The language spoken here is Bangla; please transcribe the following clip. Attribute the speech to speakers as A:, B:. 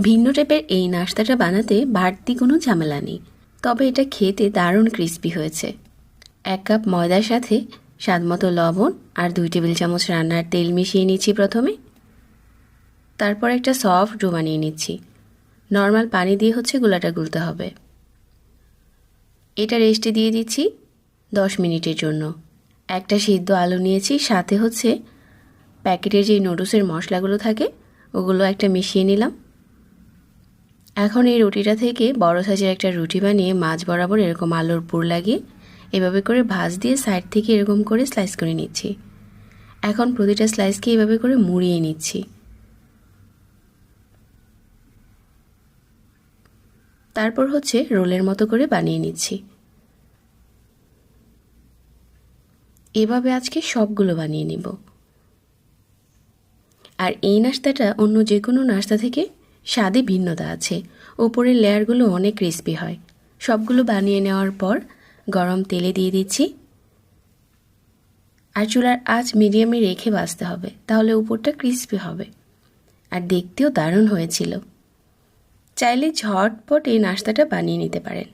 A: ভিন্ন টাইপের এই নাস্তাটা বানাতে বাড়তি কোনো ঝামেলা নেই, তবে এটা খেতে দারুণ ক্রিস্পি হয়েছে। 1 কাপ ময়দার সাথে স্বাদমতো লবণ আর 2 টেবিল চামচ রান্নার তেল মিশিয়ে নিচ্ছি প্রথমে। তারপর একটা সফট ডো বানিয়ে নিচ্ছি। নর্মাল পানি দিয়ে গোলাটা গুলতে হবে। এটা রেস্টে দিয়ে দিচ্ছি 10 মিনিটের জন্য। একটা সিদ্ধ আলু নিয়েছি, সাথে প্যাকেটের যে নুডলসের মশলাগুলো থাকে ওগুলো একটা মিশিয়ে নিলাম। এখন এই রুটিটা থেকে বড় সাইজের একটা রুটি বানিয়ে মাঝ বরাবর এরকম আলুর পুর লাগিয়ে এভাবে করে ভাঁজ দিয়ে সাইড থেকে এরকম করে স্লাইস করে নিচ্ছি। এখন প্রতিটা স্লাইসকে এভাবে করে মুড়িয়ে নিচ্ছি। তারপর রোলের মতো করে বানিয়ে নিচ্ছি। এভাবে আজকে সবগুলো বানিয়ে নিব। আর এই নাস্তাটা অন্য যে কোনো নাস্তা থেকে স্বাদে ভিন্নতা আছে। উপরের লেয়ারগুলো অনেক ক্রিস্পি হয়। সবগুলো বানিয়ে নেওয়ার পর গরম তেলে দিয়ে দিচ্ছি। আর চুলার আঁচ মিডিয়ামে রেখে ভাজতে হবে, তাহলে উপরটা ক্রিস্পি হবে আর দেখতেও দারুণ হয়েছিল। চাইলে ঝটপট এই নাস্তাটা বানিয়ে নিতে পারেন।